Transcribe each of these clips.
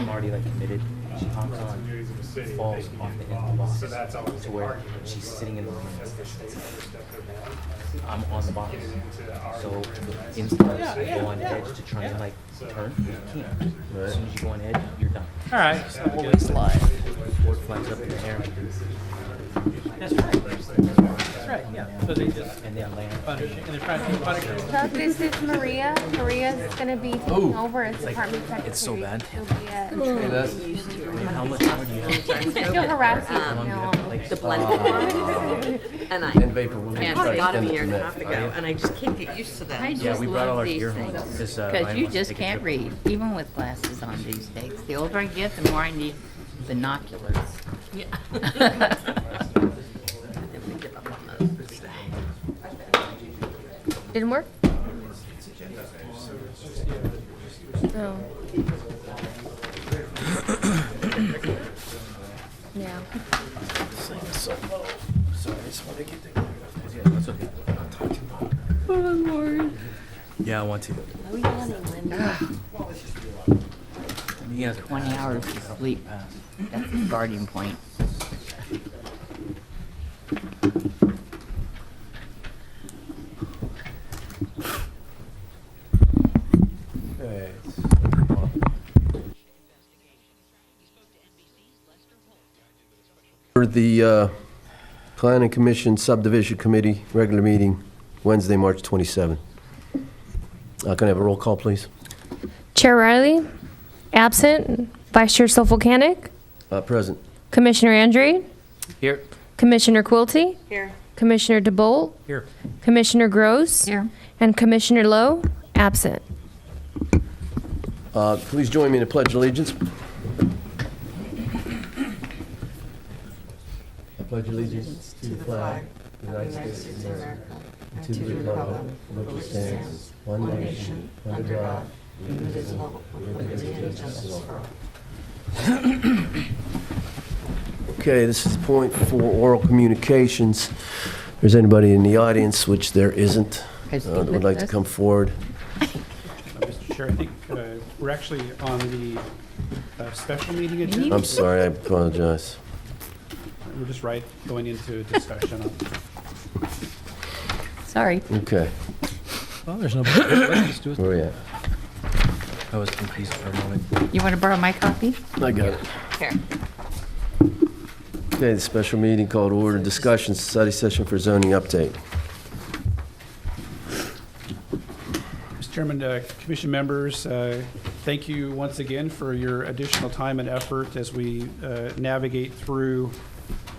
I'm already like committed. She hops on, falls off the end of the box to where she's sitting in the room. I'm on the box. So instantly I go on edge to try and like turn. You can't. As soon as you go on edge, you're done. All right. So always slide. Board flies up in the air. That's right. That's right. Yeah. So they just And then land. punishing, and they're trying to do punishing. Chuck, this is Maria. Maria's gonna be taking over as department secretary. it's so bad. She'll be How much time do you have? she'll harass you. No. Like, The blend form, and I vapor will man, try it's to got extend a it year to and a that. half ago, and I just can't get used to that. I yeah, just we brought all love our these gear things. home. This, Because Ryan you wants to just take a can't trip. read, even with glasses on these days. The older I get, the more I need binoculars. Yeah. I definitely give up on those. Didn't work? Oh. Yeah. Yeah, that's okay. Oh, Lord. Yeah, I want to. No yawning, Linda. He has 20 hours of sleep. That's the starting point. For the Planning Commission Subdivision Committee, regular meeting, Wednesday, March 27. Can I have a roll call, please? Chair Riley, absent. Vice Chair Sofocanic, Present. Commissioner Andre, Here. Commissioner Quilty, Here. Commissioner DeBolt, Here. Commissioner Gross, Here. and Commissioner Lowe, absent. Please join me in the Pledge of Allegiance. I pledge allegiance to the flag of the United States of America, and to the republic for which it stands, one nation, under God, indivisible, with liberty and justice for all. Okay, this is the point for oral communications. If there's anybody in the audience, which there isn't, that would like to come forward. Mr. Chair, I think we're actually on the special meeting agenda. I'm sorry, I apologize. We're just going into discussion on. Sorry. Okay, Well, there's no. Let's just do it. where are we at? I was confused for a moment. You want to borrow my copy? I got it. Here. Okay, the special meeting called to order, discussion, study session for zoning update. Mr. Chairman, commission members, thank you once again for your additional time and effort as we navigate through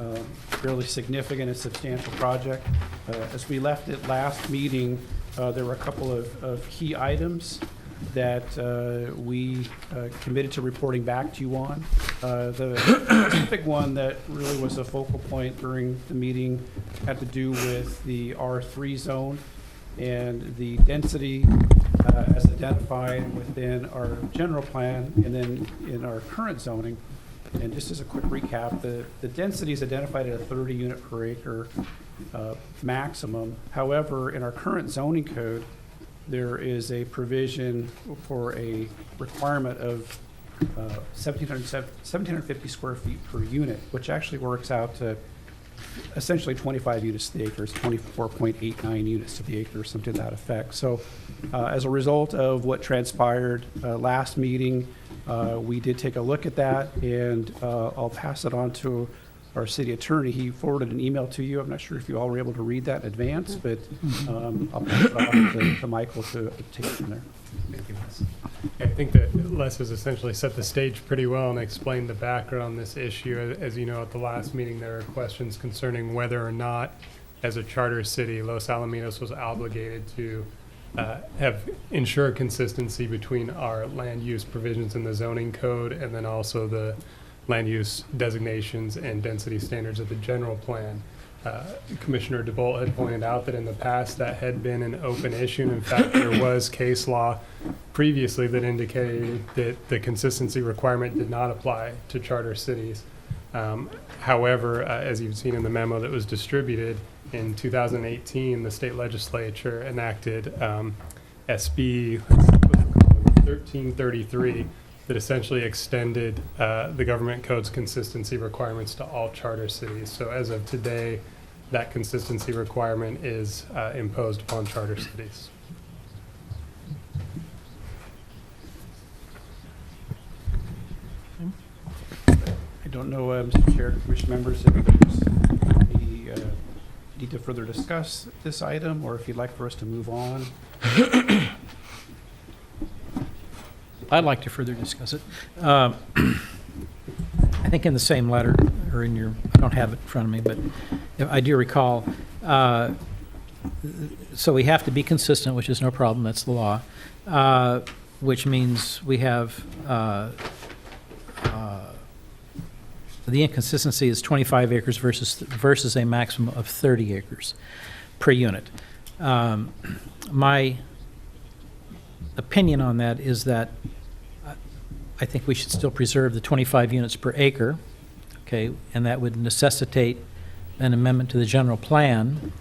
a fairly significant and substantial project. As we left it last meeting, there were a couple of key items that we committed to reporting back to you on. The specific one that really was a focal point during the meeting had to do with the R3 zone and the density as identified within our general plan and then in our current zoning. And just as a quick recap, the density is identified at a 30 unit per acre maximum. However, in our current zoning code, there is a provision for a requirement of 1,750 square feet per unit, which actually works out to essentially 25 units to the acre, 24.89 units to the acre, something to that effect. So as a result of what transpired last meeting, we did take a look at that, and I'll pass it on to our city attorney. He forwarded an email to you. I'm not sure if you all were able to read that in advance, but I'll pass it on to Michael to take it from there. Thank you, Les. I think that Les has essentially set the stage pretty well and explained the background on this issue. As you know, at the last meeting, there are questions concerning whether or not, as a charter city, Los Alamitos was obligated to ensure consistency between our land use provisions in the zoning code and then also the land use designations and density standards of the general plan. Commissioner DeBolt had pointed out that in the past that had been an open issue. And in fact, there was case law previously that indicated that the consistency requirement did not apply to charter cities. However, as you've seen in the memo that was distributed, in 2018, the state legislature enacted SB 1333, that essentially extended the government code's consistency requirements to all charter cities. So as of today, that consistency requirement is imposed upon charter cities. I don't know, Mr. Chair, Commission members, if there's any need to further discuss this item, or if you'd like for us to move on. I'd like to further discuss it. I think in the same letter, or in your, I don't have it in front of me, but I do recall, so we have to be consistent, which is no problem, that's the law, which means we have, the inconsistency is 25 acres versus a maximum of 30 acres per unit. My opinion on that is that I think we should still preserve the 25 units per acre, okay, and that would necessitate an amendment to the general plan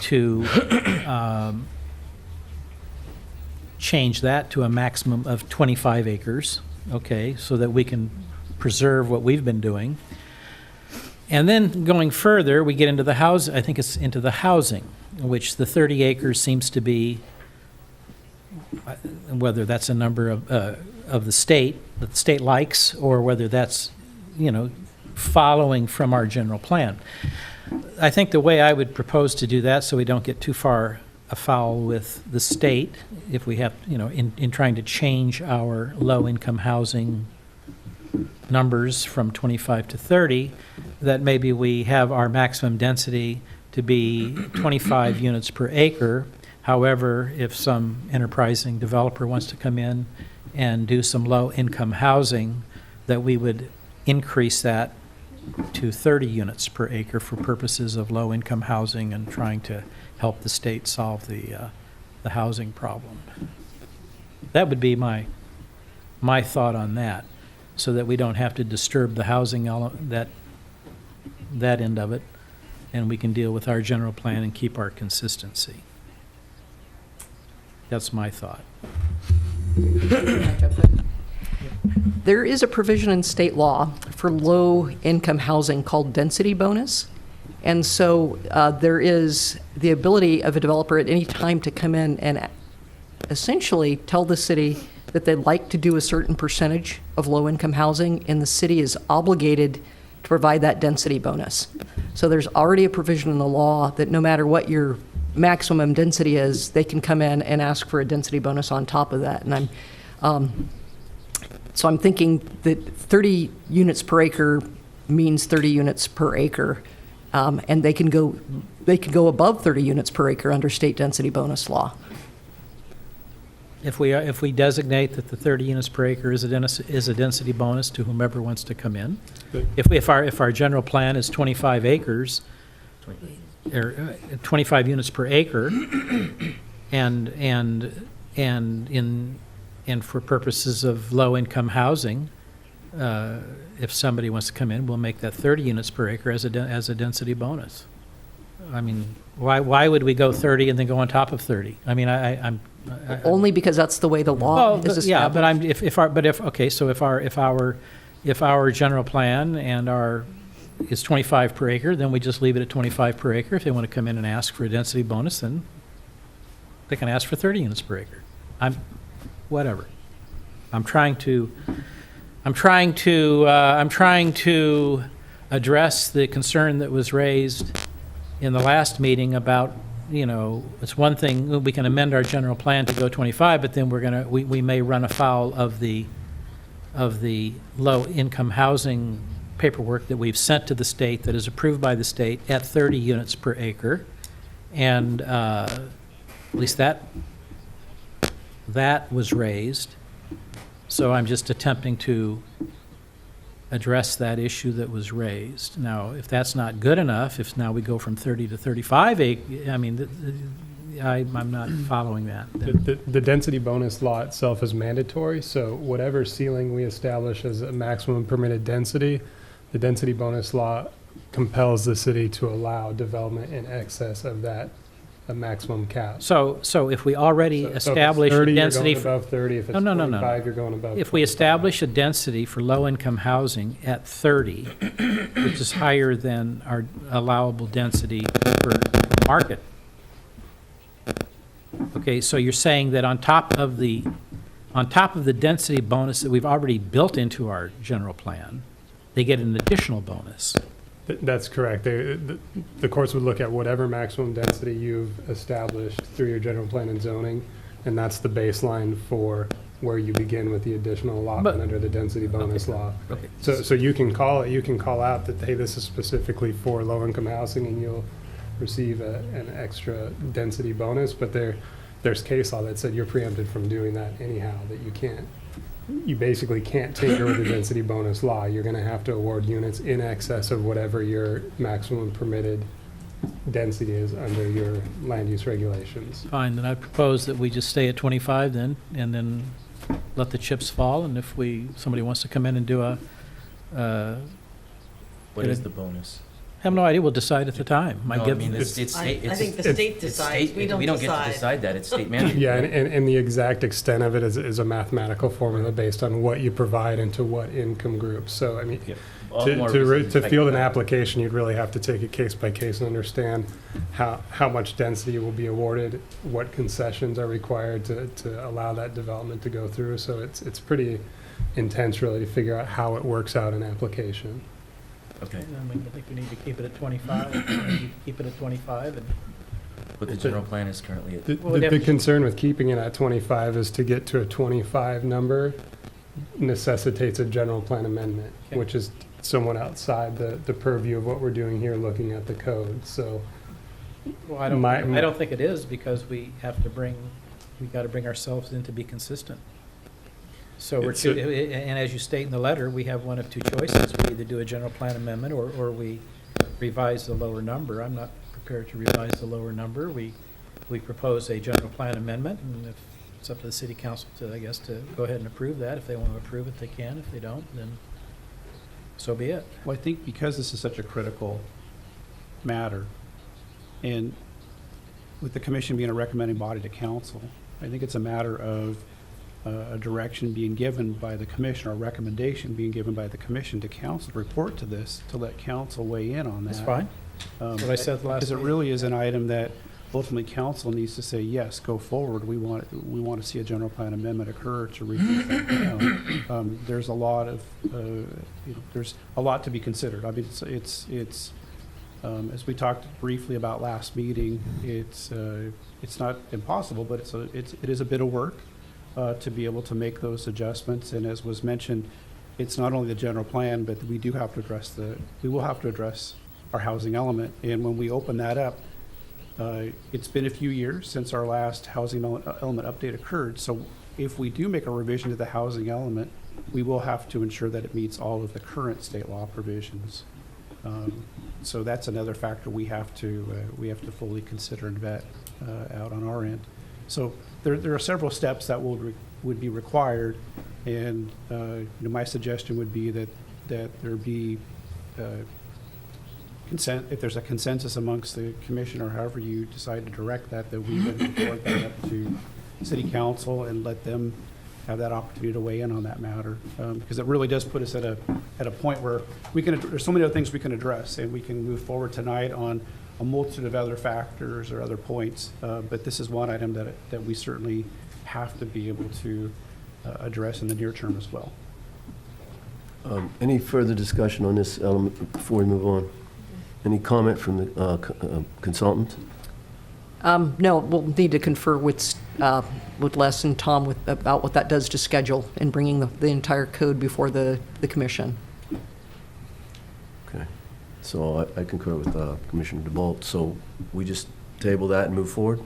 to change that to a maximum of 25 acres, okay, so that we can preserve what we've been doing. And then going further, we get into the house. I think it's into the housing, which the 30 acres seems to be, whether that's a number of the state that the state likes, or whether that's, following from our general plan. I think the way I would propose to do that, so we don't get too far afoul with the state, if we have, in trying to change our low-income housing numbers from 25 to 30, that maybe we have our maximum density to be 25 units per acre. However, if some enterprising developer wants to come in and do some low-income housing, that we would increase that to 30 units per acre for purposes of low-income housing and trying to help the state solve the housing problem. That would be my thought on that, so that we don't have to disturb the housing that end of it, and we can deal with our general plan and keep our consistency. That's my thought. There is a provision in state law for low-income housing called density bonus. And so there is the ability of a developer at any time to come in and essentially tell the city that they'd like to do a certain percentage of low-income housing, and the city is obligated to provide that density bonus. So there's already a provision in the law that no matter what your maximum density is, they can come in and ask for a density bonus on top of that. And I'm thinking that 30 units per acre means 30 units per acre, and they can go above 30 units per acre under state density bonus law. If we designate that the 30 units per acre is a density bonus to whomever wants to come in, if our general plan is 25 acres, or 25 units per acre, and for purposes of low-income housing, if somebody wants to come in, we'll make that 30 units per acre as a density bonus. I mean, why would we go 30 and then go on top of 30? I mean, I'm only because that's the way the law is established. Yeah, but if our general plan and is 25 per acre, then we just leave it at 25 per acre. If they want to come in and ask for a density bonus, then they can ask for 30 units per acre. Whatever. I'm trying to address the concern that was raised in the last meeting about, it's one thing, we can amend our general plan to go 25, but then we may run afoul of the low-income housing paperwork that we've sent to the state that is approved by the state at 30 units per acre. And at least that was raised. So I'm just attempting to address that issue that was raised. Now, if that's not good enough, if now we go from 30 to 35 acres, I mean, I'm not following that. The density bonus law itself is mandatory, so whatever ceiling we establish as a maximum permitted density, the density bonus law compels the city to allow development in excess of that a maximum cap. So if we already So if it's establish a 30, density. you're going above 30. If it's No. 25, you're going above. If we 25. establish a density for low-income housing at 30, which is higher than our allowable density for market. Okay, so you're saying that on top of the density bonus that we've already built into our general plan, they get an additional bonus. That's correct. The courts would look at whatever maximum density you've established through your general plan and zoning, and that's the baseline for where you begin with the additional allotment under the density bonus law. Okay. So you can call out that, hey, this is specifically for low-income housing, and you'll receive an extra density bonus, but there's case law that said you're preempted from doing that anyhow, that you basically can't tinker with the density bonus law. You're gonna have to award units in excess of whatever your maximum permitted density is under your land use regulations. Fine, then I propose that we just stay at 25 then, and then let the chips fall, and if somebody wants to come in and do What is the bonus? I have no idea, we'll decide at the time. No, I mean, it's state. I think the state decides. We don't get to decide. decide that. It's state mandated. Yeah, and the exact extent of it is a mathematical formula based on what you provide and to what income groups. So, I mean, Yep. All more to reasons field an like- application, you'd really have to take it case by case and understand how much density will be awarded, what concessions are required to allow that development to go through. So it's pretty intense, really, to figure out how it works out in application. Okay, I think we need to keep it at 25, keep it at 25, and but the general plan is currently at. The concern with keeping it at 25 is to get to a 25 number necessitates a general plan amendment, Okay. which is somewhat outside the purview of what we're doing here, looking at the code. So well, I don't think it is, because we got to bring ourselves in to be consistent. So and as you state in the letter, we have one of two choices. We either do a general plan amendment or we revise the lower number. I'm not prepared to revise the lower number. We propose a general plan amendment, and if it's up to the city council to go ahead and approve that. If they want to approve it, they can. If they don't, then so be it. Well, I think because this is such a critical matter, and with the commission being a recommending body to council, I think it's a matter of a direction being given by the commission, or a recommendation being given by the commission to council to report to this, to let council weigh in on that. That's fine. What I said last Because it week. really is an item that ultimately council needs to say, yes, go forward. We want to see a general plan amendment occur to reduce that down. There's a lot of, there's a lot to be considered. I mean, it's as we talked briefly about last meeting, it's not impossible, but it is a bit of work to be able to make those adjustments. And as was mentioned, it's not only the general plan, but we will have to address our housing element. And when we open that up, it's been a few years since our last housing element update occurred. So if we do make a revision to the housing element, we will have to ensure that it meets all of the current state law provisions. So that's another factor we have to fully consider and vet out on our end. So there are several steps that would be required, and my suggestion would be that there be consent. If there's a consensus amongst the commission, or however you decide to direct that we would report that up to city council and let them have that opportunity to weigh in on that matter, because it really does put us at a point where there's so many other things we can address, and we can move forward tonight on a multitude of other factors or other points, but this is one item that we certainly have to be able to address in the near term as well. Any further discussion on this element before we move on? Any comment from the consultant? No, we'll need to confer with Les and Tom about what that does to schedule and bringing the entire code before the commission. Okay. So I concur with Commissioner DeBolt. So we just table that and move forward?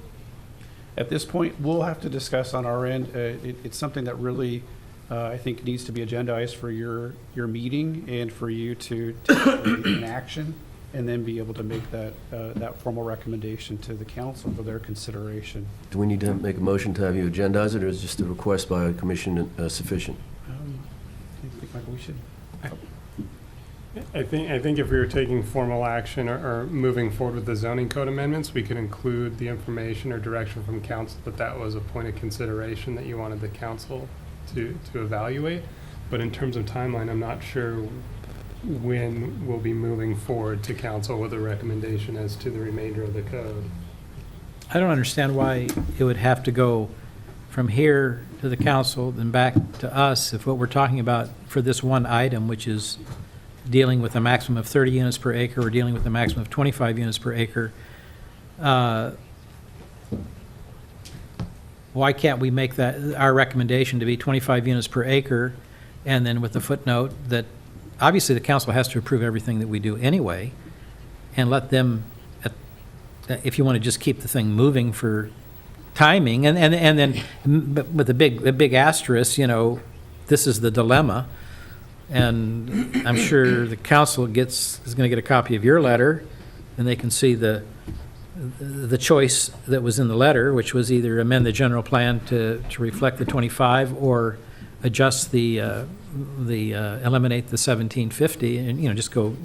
At this point, we'll have to discuss on our end. It's something that really, I think, needs to be agendized for your meeting and for you to take an action, and then be able to make that formal recommendation to the council for their consideration. Do we need to make a motion to have you agendize it, or is just a request by a commission sufficient? I think, Michael, we should. I think if we were taking formal action or moving forward with the zoning code amendments, we could include the information or direction from council that was a point of consideration that you wanted the council to evaluate. But in terms of timeline, I'm not sure when we'll be moving forward to council with a recommendation as to the remainder of the code. I don't understand why it would have to go from here to the council, then back to us, if what we're talking about for this one item, which is dealing with a maximum of 30 units per acre or dealing with a maximum of 25 units per acre, why can't we make that our recommendation to be 25 units per acre, and then with the footnote that obviously the council has to approve everything that we do anyway, and let them, if you want to just keep the thing moving for timing, and then but with a big asterisk, this is the dilemma. And I'm sure the council is going to get a copy of your letter, and they can see the choice that was in the letter, which was either amend the general plan to reflect the 25 or adjust eliminate the 1750 and, just go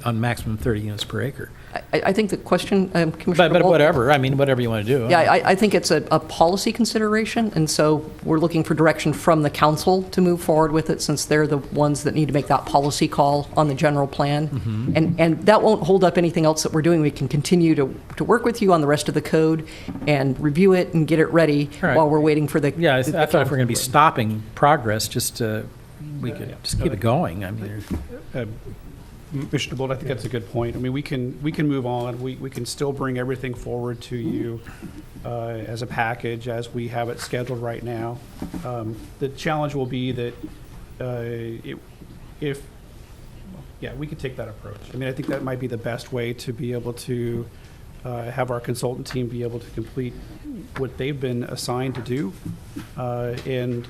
on maximum 30 units per acre. I think the question, Commissioner But Bolt- whatever, whatever you want to do. Yeah, I think it's a policy consideration, and so we're looking for direction from the council to move forward with it, since they're the ones that need to make that policy call on the general plan. Mm-hmm. And that won't hold up anything else that we're doing. We can continue to work with you on the rest of the code and review it and get it ready All right. while we're waiting for the. Yeah, I the thought if we're going to be council. stopping progress, we could just keep it going. Commissioner Bolt, I think that's a good point. I mean, we can move on. We can still bring everything forward to you as a package as we have it scheduled right now. The challenge will be that we could take that approach. I mean, I think that might be the best way to be able to have our consultant team be able to complete what they've been assigned to do. And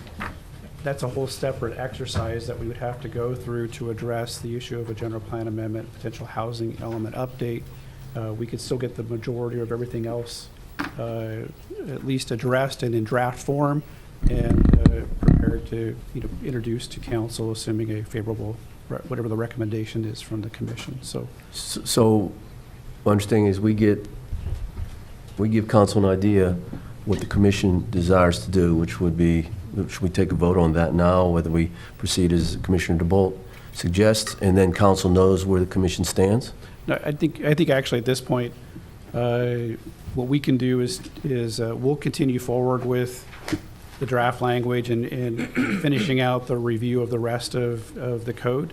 that's a whole separate exercise that we would have to go through to address the issue of a general plan amendment, potential housing element update. We could still get the majority of everything else at least addressed and in draft form, and prepared to introduce to council, assuming a favorable, whatever the recommendation is from the commission. So my understanding is we give council an idea what the commission desires to do, which would be, should we take a vote on that now, whether we proceed as Commissioner DeBolt suggests, and then council knows where the commission stands? No, I think actually at this point, what we can do is we'll continue forward with the draft language and finishing out the review of the rest of the code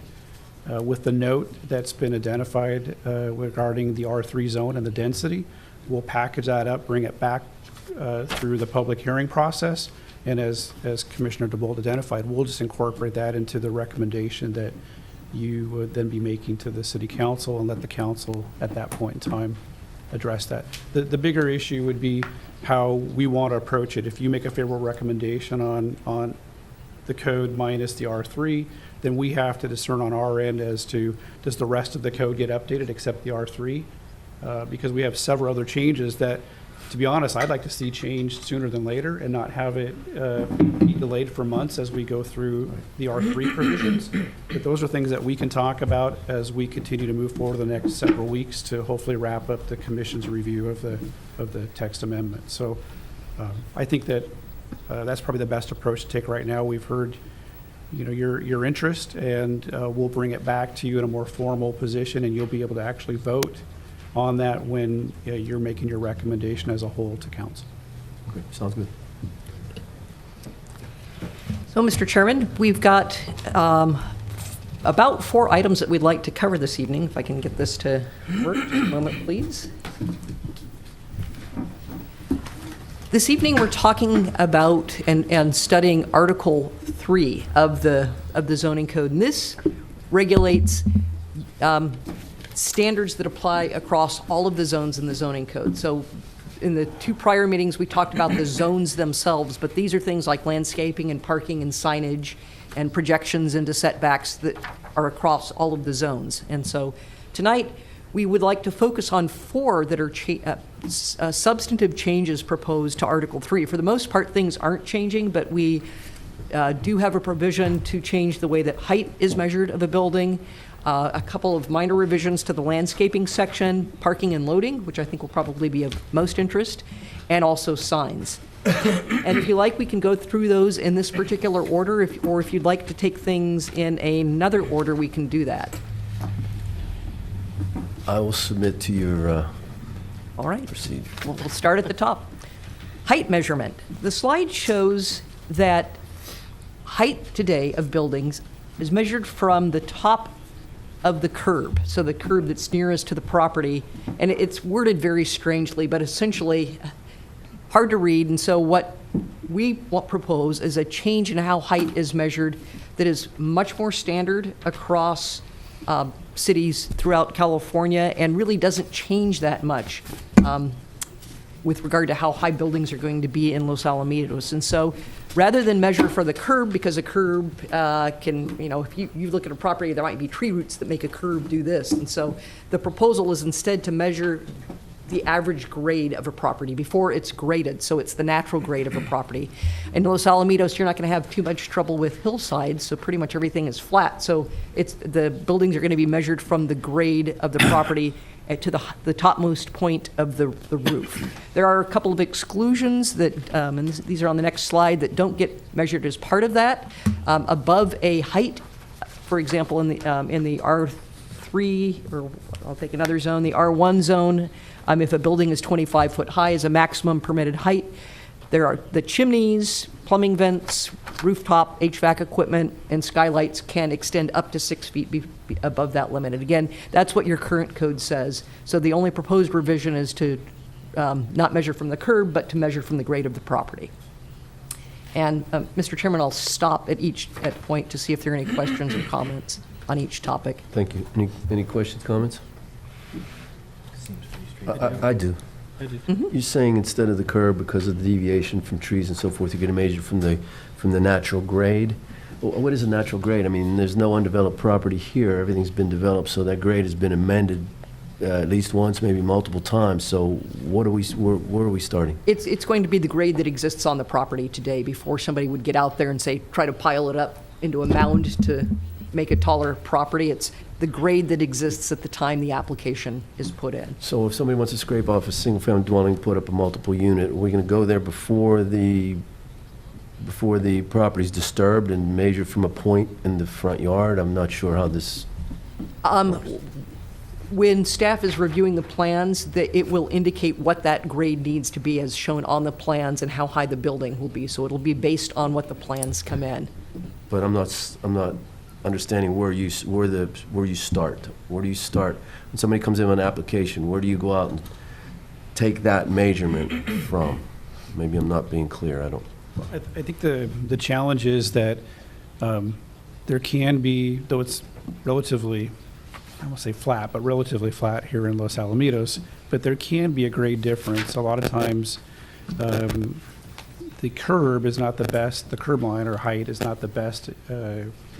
with the note that's been identified regarding the R3 zone and the density. We'll package that up, bring it back through the public hearing process, and as Commissioner DeBolt identified, we'll just incorporate that into the recommendation that you would then be making to the city council, and let the council at that point in time address that. The bigger issue would be how we want to approach it. If you make a favorable recommendation on the code minus the R3, then we have to discern on our end as to, does the rest of the code get updated except the R3? Because we have several other changes that, to be honest, I'd like to see changed sooner than later and not have it be delayed for months as we go through the R3 provisions. But those are things that we can talk about as we continue to move forward the next several weeks to hopefully wrap up the commission's review of the text amendment. So I think that that's probably the best approach to take right now. We've heard your interest, and we'll bring it back to you in a more formal position, and you'll be able to actually vote on that when you're making your recommendation as a whole to council. Okay, sounds good. So, Mr. Chairman, we've got about 4 items that we'd like to cover this evening. If I can get this to work, just a moment, please. This evening, we're talking about and studying Article 3 of the zoning code. And this regulates standards that apply across all of the zones in the zoning code. So in the 2 prior meetings, we talked about the zones themselves, but these are things like landscaping and parking and signage and projections into setbacks that are across all of the zones. And so tonight, we would like to focus on 4 that are substantive changes proposed to Article 3. For the most part, things aren't changing, but we do have a provision to change the way that height is measured of a building, a couple of minor revisions to the landscaping section, parking and loading, which I think will probably be of most interest, and also signs. And if you like, we can go through those in this particular order, or if you'd like to take things in another order, we can do that. I will submit to your All right. procedure. We'll start at the top. Height measurement. The slide shows that height today of buildings is measured from the top of the curb, so the curb that's nearest to the property. And it's worded very strangely, but essentially hard to read. And so what we propose is a change in how height is measured that is much more standard across cities throughout California and really doesn't change that much with regard to how high buildings are going to be in Los Alamitos. And so rather than measure for the curb, because a curb can, if you look at a property, there might be tree roots that make a curb do this. And so the proposal is instead to measure the average grade of a property before it's graded, so it's the natural grade of a property. In Los Alamitos, you're not going to have too much trouble with hillsides, so pretty much everything is flat. So the buildings are going to be measured from the grade of the property to the topmost point of the roof. There are a couple of exclusions that, and these are on the next slide, that don't get measured as part of that. Above a height, for example, in the R3, or I'll take another zone, the R1 zone, if a building is 25 foot high is a maximum permitted height. There are the chimneys, plumbing vents, rooftop HVAC equipment, and skylights can extend up to 6 feet above that limit. And again, that's what your current code says. So the only proposed revision is to not measure from the curb, but to measure from the grade of the property. And Mr. Chairman, I'll stop at point to see if there are any questions or comments on each topic. Thank you. Any questions, comments? I do. You're saying instead of the curb, because of the deviation from trees and so forth, you're going to measure from the natural grade? What is a natural grade? I mean, there's no undeveloped property here. Everything's been developed, so that grade has been amended at least once, maybe multiple times. So where are we starting? It's going to be the grade that exists on the property today before somebody would get out there and say, try to pile it up into a mound to make a taller property. It's the grade that exists at the time the application is put in. So if somebody wants to scrape off a single-family dwelling, put up a multiple unit, are we going to go there before the property's disturbed and measure from a point in the front yard? I'm not sure how this... When staff is reviewing the plans, it will indicate what that grade needs to be as shown on the plans and how high the building will be. So it'll be based on what the plans come in. But I'm not understanding where you start. Where do you start? When somebody comes in with an application, where do you go out and take that measurement from? Maybe I'm not being clear. I think the challenge is that there can be, though it's relatively, I won't say flat, but relatively flat here in Los Alamitos, but there can be a grade difference. A lot of times, the curb is not the best, the curb line or height is not the best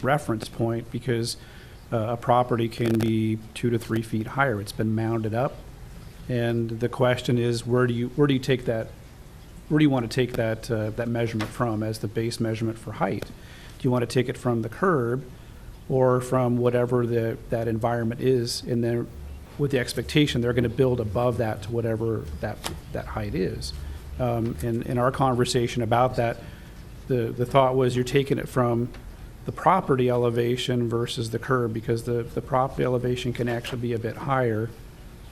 reference point, because a property can be 2 to 3 feet higher. It's been mounded up, and the question is, where do you take that? Where do you want to take that measurement from as the base measurement for height? Do you want to take it from the curb, or from whatever that environment is, and then with the expectation they're going to build above that to whatever that height is? In our conversation about that, the thought was you're taking it from the property elevation versus the curb, because the property elevation can actually be a bit higher,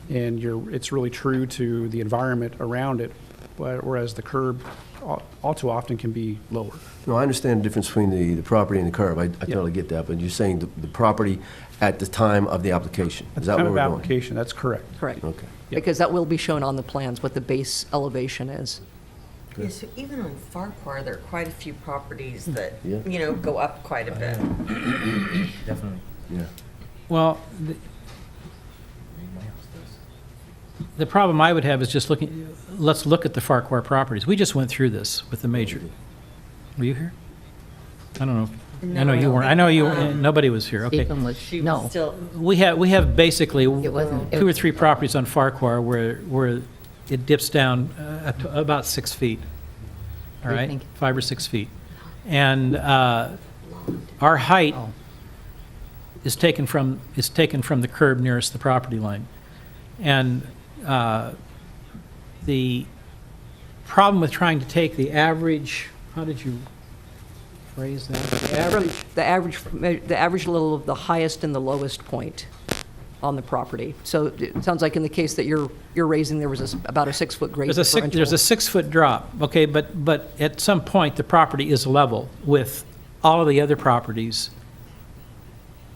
and it's really true to the environment around it, whereas the curb all too often can be lower. No, I understand the difference between the property and the curb. I totally get that, but you're saying the property at the time of the application. Is that where we're going? Time of application, that's correct. Correct. Okay. Because that will be shown on the plans, what the base elevation is. Yeah, so even on Farquhar, there are quite a few properties that, Yeah. go up quite a bit. Definitely. Yeah. Well, the problem I would have is just let's look at the Farquhar properties. We just went through this with the major. Were you here? I don't know. I know you weren't. I know you, nobody was here. Okay. Stephen was, She no, was still, We have basically it wasn't. 2 or 3 properties on Farquhar where it dips down to about 6 feet. All What do you right, think? 5 or 6 feet. And our height Oh. is taken from the curb nearest the property line. And the problem with trying to take the average, how did you phrase that? The average level of the highest and the lowest point on the property. So it sounds like in the case that you're raising, there was about a 6-foot grade differential. There's a 6-foot drop, okay, but at some point, the property is level with all of the other properties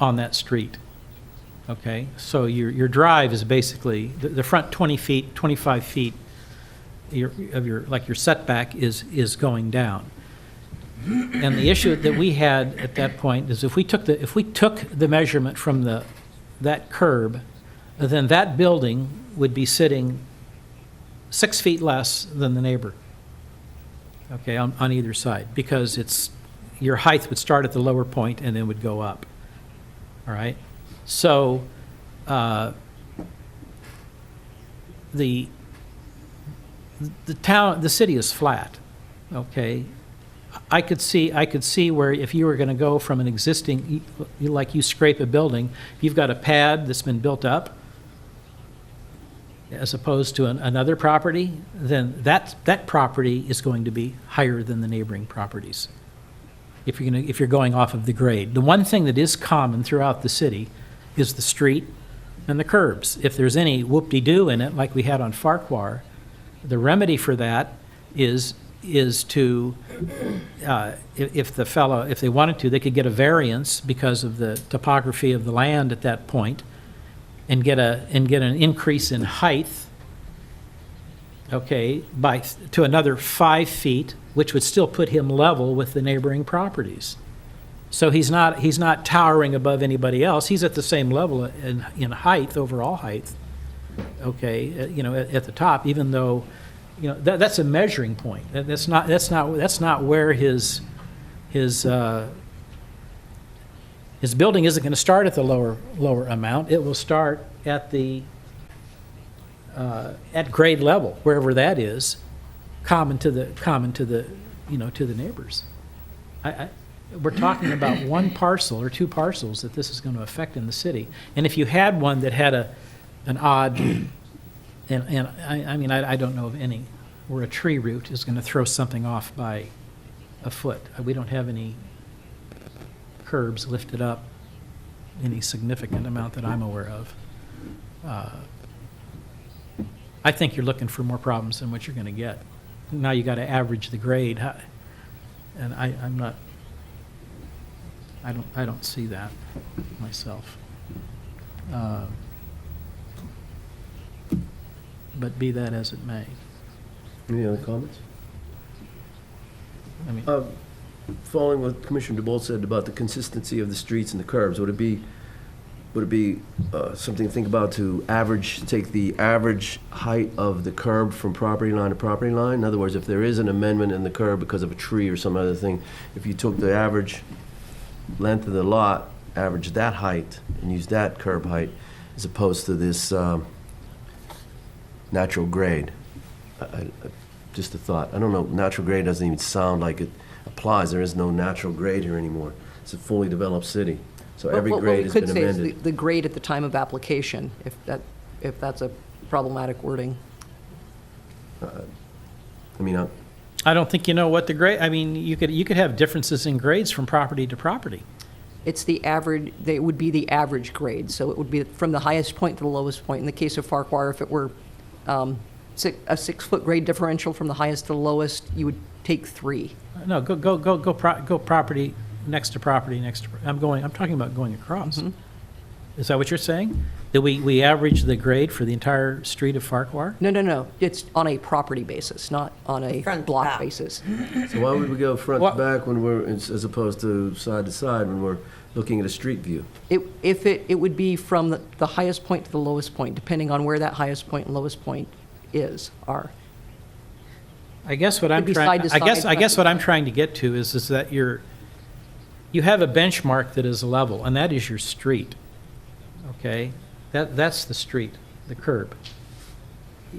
on that street, okay? So your drive is basically, the front 20 feet, 25 feet your setback is going down. And the issue that we had at that point is if we took the measurement from that curb, then that building would be sitting 6 feet less than the neighbor, okay, on either side, because your height would start at the lower point and then would go up, all right? So the city is flat, okay? I could see where if you were going to go from an existing, like you scrape a building, you've got a pad that's been built up, as opposed to another property, then that property is going to be higher than the neighboring properties. If you're going off of the grade. The one thing that is common throughout the city is the street and the curbs. If there's any whoop-de-doo in it, like we had on Farquhar, the remedy for that is to, if they wanted to, they could get a variance because of the topography of the land at that point, and get an increase in height, okay, to another 5 feet, which would still put him level with the neighboring properties. So he's not towering above anybody else. He's at the same level in height, overall height, okay, at the top, even though, that's a measuring point. That's not where his building isn't going to start at the lower amount. It will start at grade level, wherever that is, common to the neighbors. We're talking about one parcel or two parcels that this is going to affect in the city. And if you had one that had an odd, and I don't know of any where a tree root is going to throw something off by a foot. We don't have any curbs lifted up any significant amount that I'm aware of. I think you're looking for more problems than what you're going to get. Now you got to average the grade, and I don't see that myself. But be that as it may. Any other comments? I mean, Following what Commissioner DeBolt said about the consistency of the streets and the curbs, would it be something to think about to take the average height of the curb from property line to property line? In other words, if there is an amendment in the curb because of a tree or some other thing, if you took the average length of the lot, average that height, and use that curb height, as opposed to this natural grade. Just a thought. I don't know, natural grade doesn't even sound like it applies. There is no natural grade here anymore. It's a fully developed city. So every grade has been amended. What we could say is the grade at the time of application, if that's a problematic wording. I don't think you know what the grade, you could have differences in grades from property to property. It's the average, they would be the average grade, so it would be from the highest point to the lowest point. In the case of Farquhar, if it were a 6-foot grade differential from the highest to the lowest, you would take 3. No, go property next to property next to, I'm talking about going across. Mm-hmm. Is that what you're saying? That we average the grade for the entire street of Farquhar? No. It's on a property basis, not on a Front to block back. basis. So why would we go front to back as opposed to side when we're looking at a street view? It would be from the highest point to the lowest point, depending on where that highest point and lowest point are. I guess what I'm Could be trying, side to side, I guess what I'm trying to get to is that you have a benchmark that is level, and that is your street. Okay, that's the street, the curb.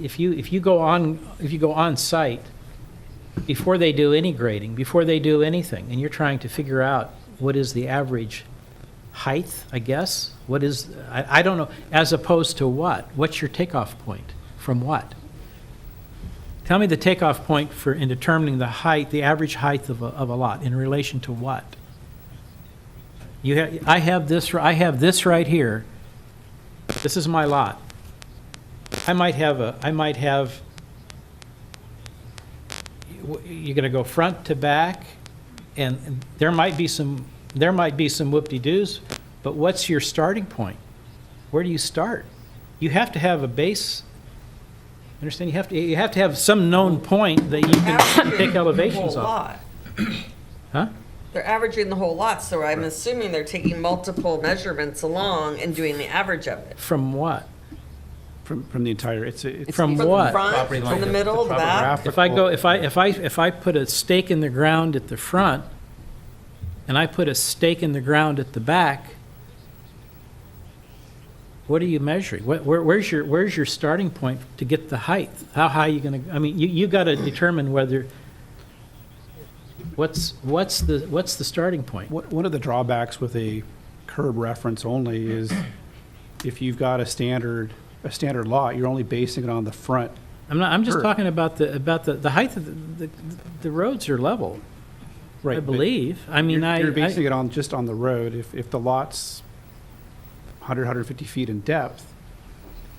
If you go on site before they do any grading, before they do anything, and you're trying to figure out what is the average height, I guess? What is, I don't know, as opposed to what? What's your takeoff point? From what? Tell me the takeoff point in determining the height, the average height of a lot, in relation to what? I have this right here. This is my lot. I might have, you're gonna go front to back, and there might be some whoop-de-doos, but what's your starting point? Where do you start? You have to have a base, understand, you have to have some known point that you can take elevations Whole off. lot. Huh? They're averaging the whole lot, so I'm assuming they're taking multiple measurements along and doing the average of it. From what? From the entire, it's From From what? the front, Property line. from the middle, the back. If I put a stake in the ground at the front, and I put a stake in the ground at the back, what are you measuring? Where's your starting point to get the height? How high are you gonna, I mean, you gotta determine whether, what's the starting point? One of the drawbacks with a curb reference only is if you've got a standard lot, you're only basing it on the front. I'm just curb. talking about the height of the roads are level, I Right, but believe. I mean, You're basing it on, just on the road. If the lot's 150 feet in depth,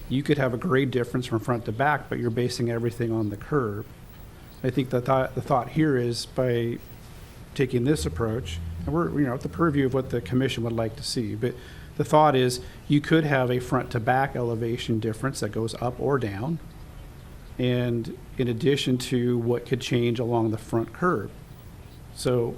you could have a grade difference from front to back, but you're basing everything on the curb. I think the thought here is by taking this approach, and we're, at the purview of what the commission would like to see, but the thought is you could have a front to back elevation difference that goes up or down, and in addition to what could change along the front curb. So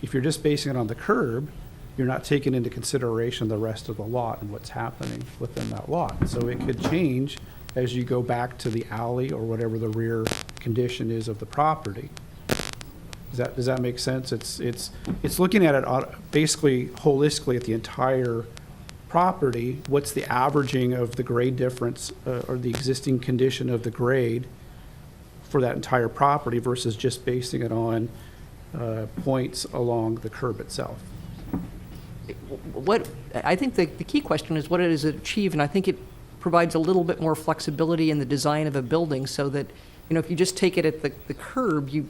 if you're just basing it on the curb, you're not taking into consideration the rest of the lot and what's happening within that lot. So it could change as you go back to the alley or whatever the rear condition is of the property. Does that make sense? It's looking at it basically holistically at the entire property. What's the averaging of the grade difference or the existing condition of the grade for that entire property versus just basing it on points along the curb itself? I think the key question is what it is achieved, and I think it provides a little bit more flexibility in the design of a building so that, if you just take it at the curb, you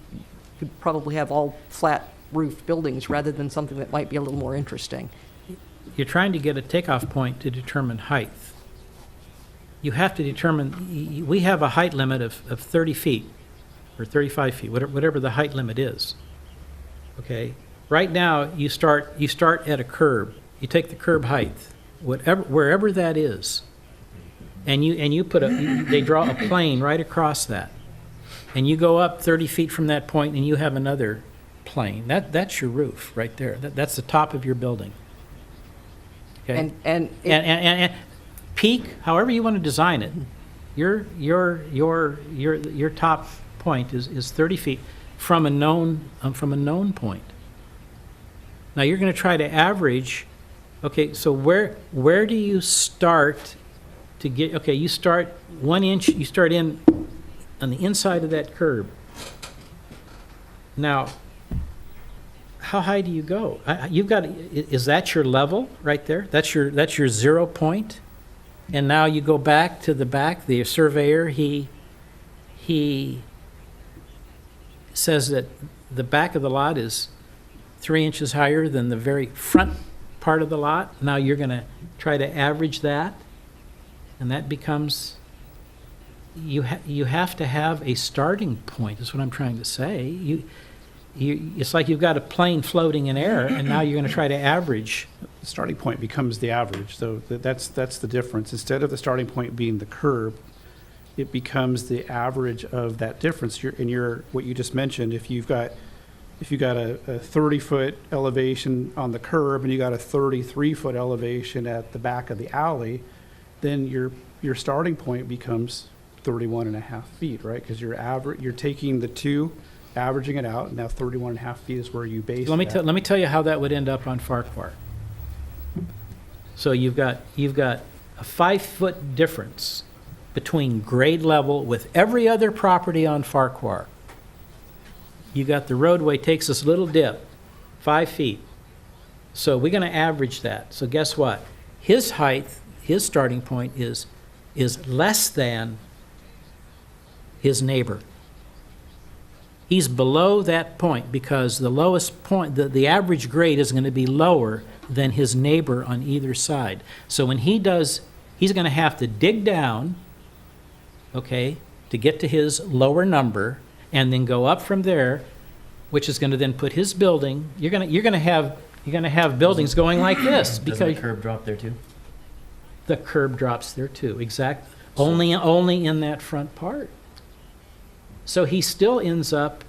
could probably have all flat roof buildings rather than something that might be a little more interesting. You're trying to get a takeoff point to determine height. You have to determine, we have a height limit of 30 feet or 35 feet, whatever the height limit is. Okay? Right now, you start at a curb. You take the curb height, wherever that is, and you put they draw a plane right across that. And you go up 30 feet from that point and you have another plane. That's your roof right there. That's the top of your building. Okay? And peak, however you want to design it, your top point is 30 feet from a known point. Now you're going to try to average. Okay, so where do you start to get? Okay, you start 1 inch. You start in on the inside of that curb. Now, how high do you go? You've got. Is that your level right there? That's your 0 point. And now you go back to the back. The surveyor he says that the back of the lot is 3 inches higher than the very front part of the lot. Now you're going to try to average that, and that becomes, you have to have a starting point, is what I'm trying to say. It's like you've got a plane floating in air, and now you're going to try to average. The starting point becomes the average, so that's the difference. Instead of the starting point being the curb, it becomes the average of that difference. What you just mentioned, if you've got a 30-foot elevation on the curb and you got a 33-foot elevation at the back of the alley, then your starting point becomes 31 and a half feet, right? Because you're taking the two, averaging it out, and now 31 and a half feet is where you base Let me that. tell you how that would end up on Farquhar. So you've got a 5-foot difference between grade level with every other property on Farquhar. You got the roadway takes this little dip, 5 feet. So we're going to average that. So guess what? His height, his starting point is less than his neighbor. He's below that point because the lowest point, the average grade is going to be lower than his neighbor on either side. So when he does, he's going to have to dig down, okay, to get to his lower number, and then go up from there, which is going to then put his building. You're going to have buildings going like this Doesn't because the curb drop there too? the curb drops there too. Exact. Only in that front part. So he still ends up.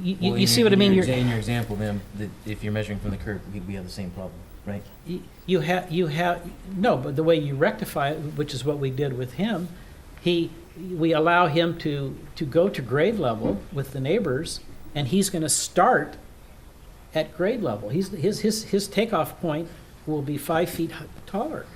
You see what I mean? In your example, then, if you're measuring from the curb, we have the same problem, right? You have no, but the way you rectify it, which is what we did with him, we allow him to go to grade level with the neighbors, and he's going to start at grade level. His takeoff point will be 5 feet taller.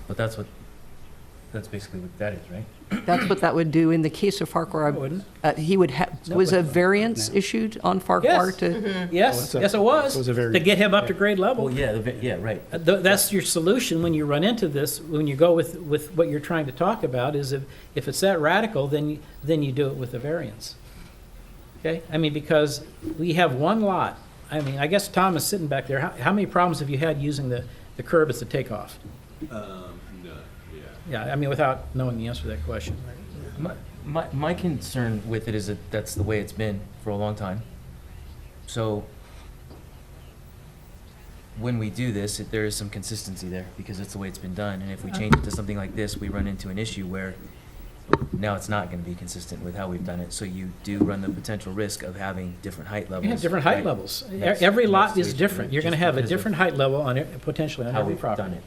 But that's basically what that is, right? That's what that would do. In the case of Farquhar, Wouldn't. he would have, No, was a wouldn't. variance issued on Farquhar Yes. to? Yes, Oh, yes, it was, it was a very- to get him up to grade level. Well, yeah, right. That's your solution when you run into this, when you go with what you're trying to talk about, is if it's that radical, then you do it with a variance. Okay? I mean, because we have one lot. I mean, I guess Tom is sitting back there. How many problems have you had using the curb as the takeoff? Yeah, I mean, without knowing the answer to that question. My concern with it is that that's the way it's been for a long time. So when we do this, there is some consistency there because it's the way it's been done. And if we change it to something like this, we run into an issue where now it's not going to be consistent with how we've done it. So you do run the potential risk of having different height levels. You have different height right? levels. Next- Every lot next is to- different. You're going to just have a because of different height level on it, potentially on how every we've property. done it,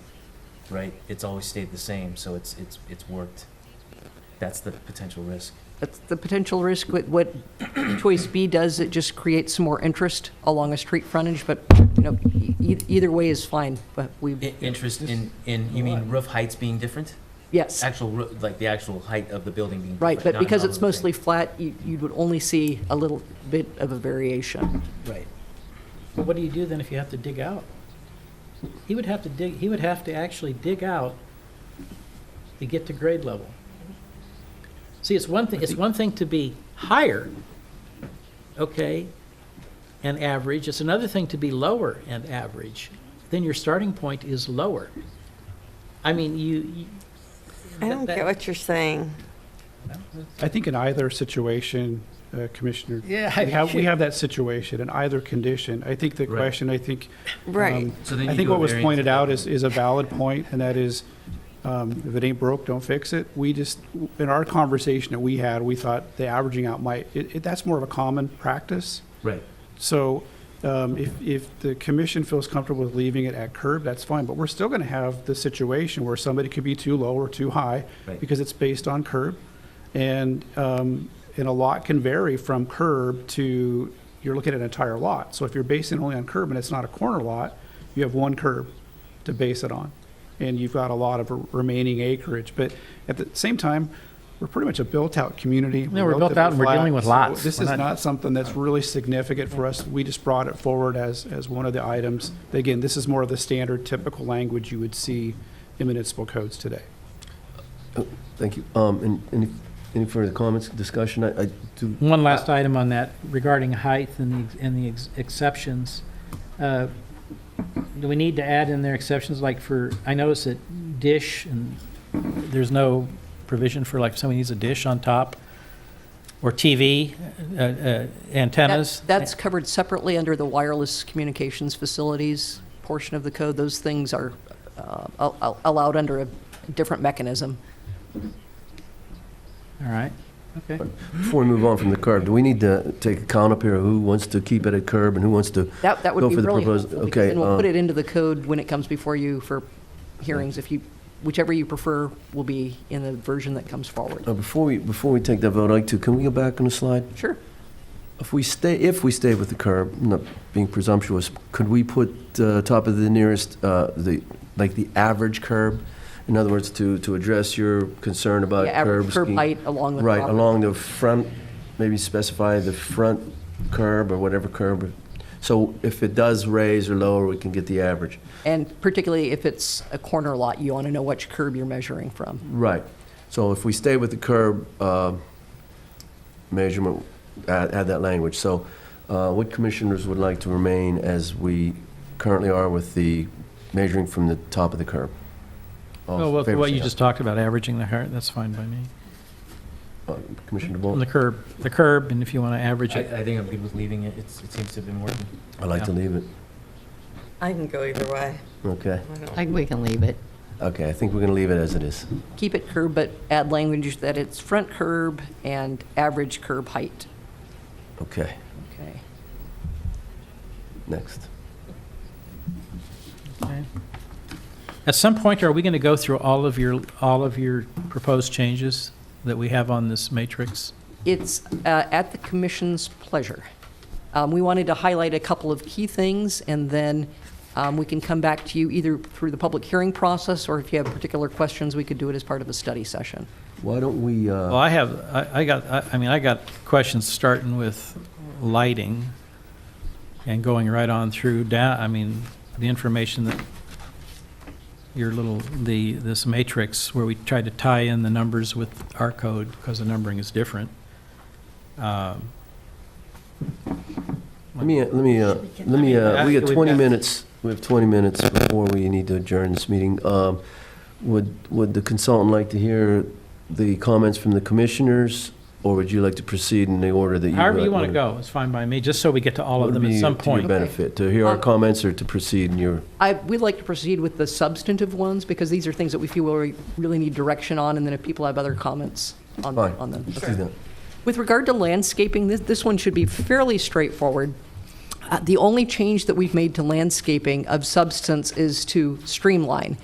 right? It's always stayed the same, so it's worked. That's the potential risk. That's the potential risk. What choice B does, it just creates some more interest along a street frontage, but, either way is fine, but Interest in you mean roof heights being different? yes. Like the actual height of the building being Right, different, but not because how it's the mostly thing- flat, you would only see a little bit of a variation. Right. But what do you do then if you have to dig out? He would have to actually dig out to get to grade level. See, it's one thing to be higher, okay, and average. It's another thing to be lower and average. Then your starting point is lower. I mean, I don't get what you're saying. I think in either situation, Commissioner, Yeah, we have that situation in either condition. I think the Right. question, Right. So then I you think do a what was variance pointed of out that. is a valid point, and that is, if it ain't broke, don't fix it. We just, in our conversation that we had, we thought the averaging out that's more of a common practice. Right. So if the commission feels comfortable with leaving it at curb, that's fine, but we're still going to have the situation where somebody could be too low or too high Right. because it's based on curb. And a lot can vary from curb to, you're looking at an entire lot. So if you're basing it only on curb and it's not a corner lot, you have one curb to base it on. And you've got a lot of remaining acreage. But at the same time, we're pretty much a built-out community. Yeah, we're built out and we're relatively dealing with flat. lots. So this We're is not- not something that's really significant for us. We just brought it forward as one of the items. Again, this is more of the standard typical language you would see in municipal codes today. Thank you. And any further comments, discussion? I do. one last item on that regarding height and the exceptions. Do we need to add in there exceptions like I noticed that dish, and there's no provision for like if somebody needs a dish on top, or TV, antennas? That's covered separately under the wireless communications facilities portion of the code. Those things are allowed under a different mechanism. All right, okay. Before we move on from the curb, do we need to take account up here of who wants to keep it at curb and who wants to That go would be for the really proposed? helpful, because Okay. then we'll put it into the code when it comes before you for hearings. Whichever you prefer will be in the version that comes forward. Before we take that vote, can we go back on the slide? Sure. If we stay with the curb, not being presumptuous, could we put top of the nearest, the average curb? In other words, to address your concern about Yeah, average curbs. curb being- height along the Right, property. along the front, maybe specify the front curb or whatever curb So if it does raise or lower, we can get the average. And particularly if it's a corner lot, you want to know which curb you're measuring from. Right. So if we stay with the curb measurement, add that language. So what commissioners would like to remain as we currently are with the measuring from the top of the curb? All Well, in favor, what say you aye. just talked about, averaging the height, that's fine by me. Commissioner From DeVault? the curb, and if you want to average it. I think I'm good with leaving it. It seems to have been working. I'd like to Yeah. leave it. I can go either way. Okay. I don't- I think we can leave it. Okay, I think we're going to leave it as it is. Keep it curb, but add language that it's front curb and average curb height. Okay, Okay. next. Okay. At some point, are we going to go through all of your proposed changes that we have on this matrix? It's at the commission's pleasure. We wanted to highlight a couple of key things, and then we can come back to you either through the public hearing process, or if you have particular questions, we could do it as part of a study session. Why don't we, Well, I got questions starting with lighting and going right on through down, the information that this matrix where we tried to tie in the numbers with our code because the numbering is different. let me, we After got we've 20 got- minutes, we have 20 minutes before we need to adjourn this meeting. Would the consultant like to hear the comments from the commissioners, or would you like to proceed in the order that you? However you want to go, it's fine by me, just so we get to all of them at some To your point. benefit, to hear our comments or to proceed in your, We'd like to proceed with the substantive ones, because these are things that we feel we really need direction on, and then if people have other comments on fine, them. let's do that. With regard to landscaping, this one should be fairly straightforward. The only change that we've made to landscaping of substance is to streamline.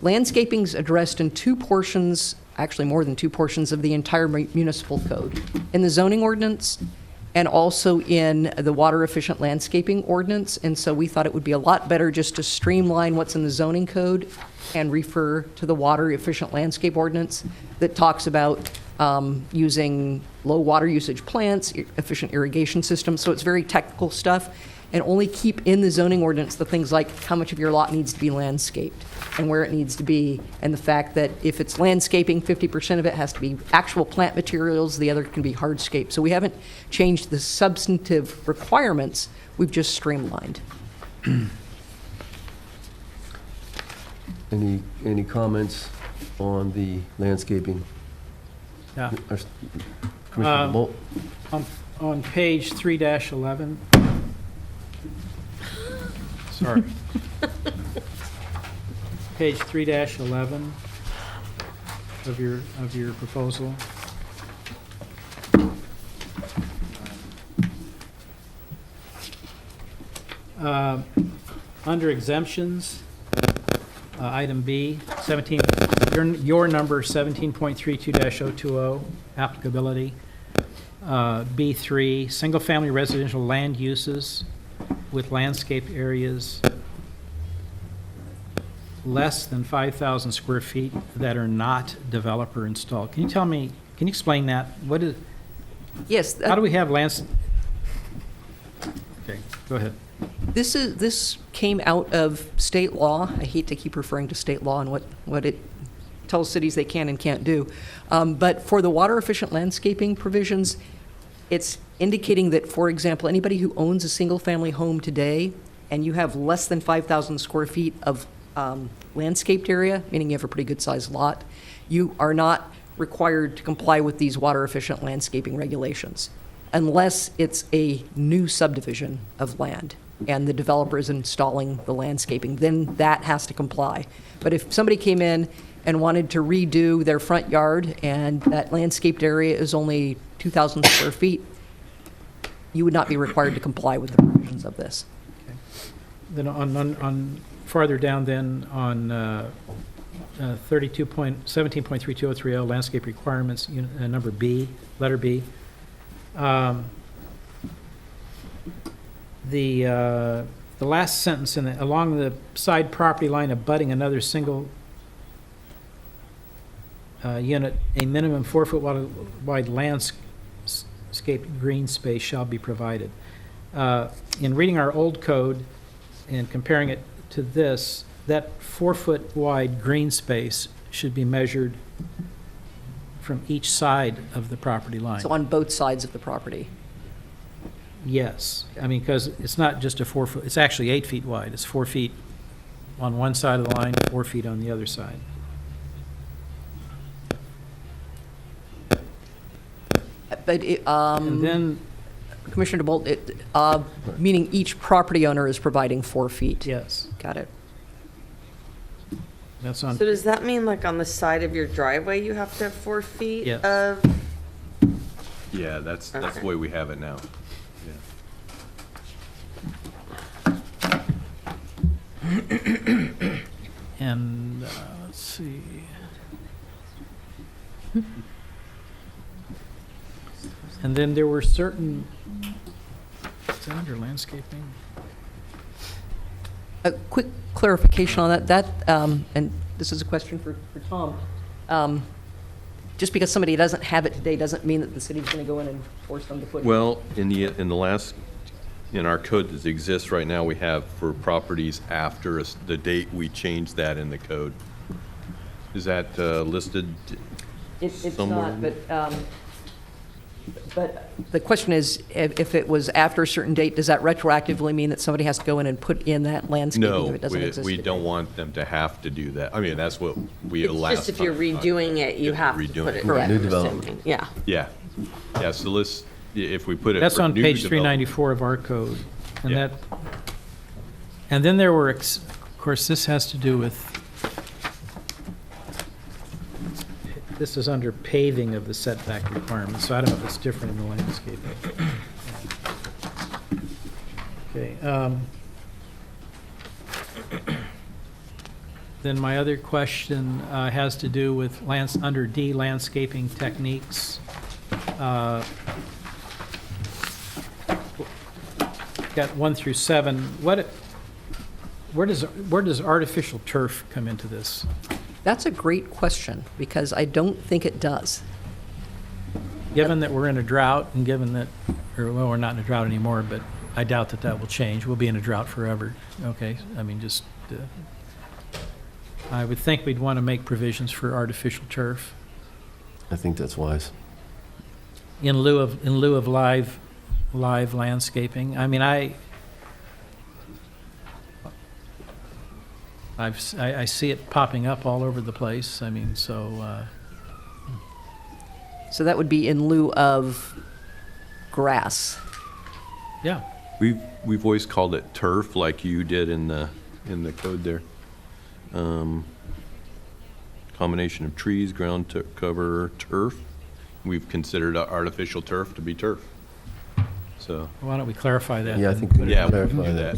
Landscaping's addressed in two portions, actually more than two portions, of the entire municipal code. In the zoning ordinance and also in the water efficient landscaping ordinance. And so we thought it would be a lot better just to streamline what's in the zoning code and refer to the water efficient landscape ordinance that talks about using low water usage plants, efficient irrigation systems. So it's very technical stuff, and only keep in the zoning ordinance the things like how much of your lot needs to be landscaped and where it needs to be, and the fact that if it's landscaping, 50% of it has to be actual plant materials, the other can be hardscape. So we haven't changed the substantive requirements, we've just streamlined. Any comments on the landscaping? Yeah. Commissioner DeVault? On page 3-11. Sorry. Page 3-11 of your proposal. Under exemptions, item B, 17, your number 17.32-020, applicability. B3, single-family residential land uses with landscape areas less than 5,000 square feet that are not developer installed. Can you explain that? What is, Yes. how do we have lands? Okay, go ahead. This came out of state law. I hate to keep referring to state law and what it tells cities they can and can't do. But for the water efficient landscaping provisions, it's indicating that, for example, anybody who owns a single family home today and you have less than 5,000 square feet of landscaped area, meaning you have a pretty good sized lot, you are not required to comply with these water efficient landscaping regulations unless it's a new subdivision of land and the developer is installing the landscaping, then that has to comply. But if somebody came in and wanted to redo their front yard and that landscaped area is only 2,000 square feet, you would not be required to comply with the provisions of this. Then on farther down then on 17.3203 landscape requirements, number B, letter B. The last sentence in it, along the side property line abutting another single unit, a minimum 4-foot wide landscape green space shall be provided. in reading our old code and comparing it to this, that 4-foot wide green space should be measured from each side of the property line. So on both sides of the property. Yes, I mean, because it's not just a 4-foot, it's actually 8 feet wide. It's 4 feet on one side of the line, 4 feet on the other side. But it, And then, Commissioner DeBolt, meaning each property owner is providing 4 feet. yes, Got it. that's on, So does that mean like on the side of your driveway, you have to have 4 feet Yes. of? Yeah, that's the way we have it now. and, let's see. And then there were certain, is that under landscaping? A quick clarification on that, and this is a question for Tom. Just because somebody doesn't have it today doesn't mean that the city's going to go in and force them to put it. Well, in our code that exists right now, we have for properties after the date we changed that in the code. Is that listed? It's somewhere? not, but the question is, if it was after a certain date, does that retroactively mean that somebody has to go in and put in that landscaping No, if it doesn't exist we today? don't want them to have to do that. I mean, that's what we It's allow. just if you're redoing it, you have to put it. Correct. New in the development. same thing. Yeah. Yeah, so let's, if we put it. That's for on new page development- 394 of our code. And Yeah. that, and then there were, of course, this has to do with, this is under paving of the setback requirements, so I don't know if it's different in the landscaping. Okay. Then my other question has to do with under D, landscaping techniques. Got 1 through 7. Where does artificial turf come into this? That's a great question, because I don't think it does. Given that we're in a drought and given that, or well, we're not in a drought anymore, but I doubt that that will change. We'll be in a drought forever. Okay, I mean, just, I would think we'd want to make provisions for artificial turf I think that's wise. in lieu of live landscaping. I mean, I see it popping up all over the place. I mean, so, So that would be in lieu of grass. yeah. We've always called it turf, like you did in the code there. Combination of trees, ground cover, turf. We've considered artificial turf to be turf. So, Why don't we clarify that? Yeah, I then? think we need yeah, to we can clarify do that.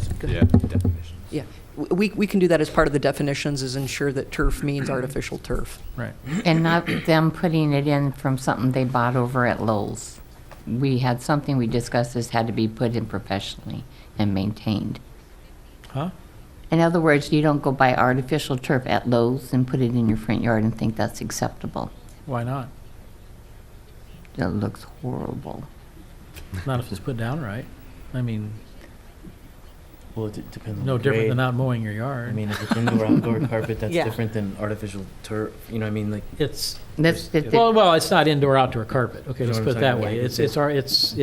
that. Yeah, Yeah. we can do that as part of the definitions, is ensure that turf means artificial turf. Right. And not them putting it in from something they bought over at Lowe's. We had something we discussed this had to be put in professionally and maintained. Huh? In other words, you don't go buy artificial turf at Lowe's and put it in your front yard and think that's acceptable. Why not? It looks horrible. Not if it's put down right. I mean, Well, it depends on no the different grade. than not mowing your yard. I mean, if it's indoor, outdoor carpet, that's Yeah. different than artificial turf. You know, what I mean, like, It's, Let's it's not indoor, outdoor carpet. Okay, You know let's what put it I'm that talking way. about?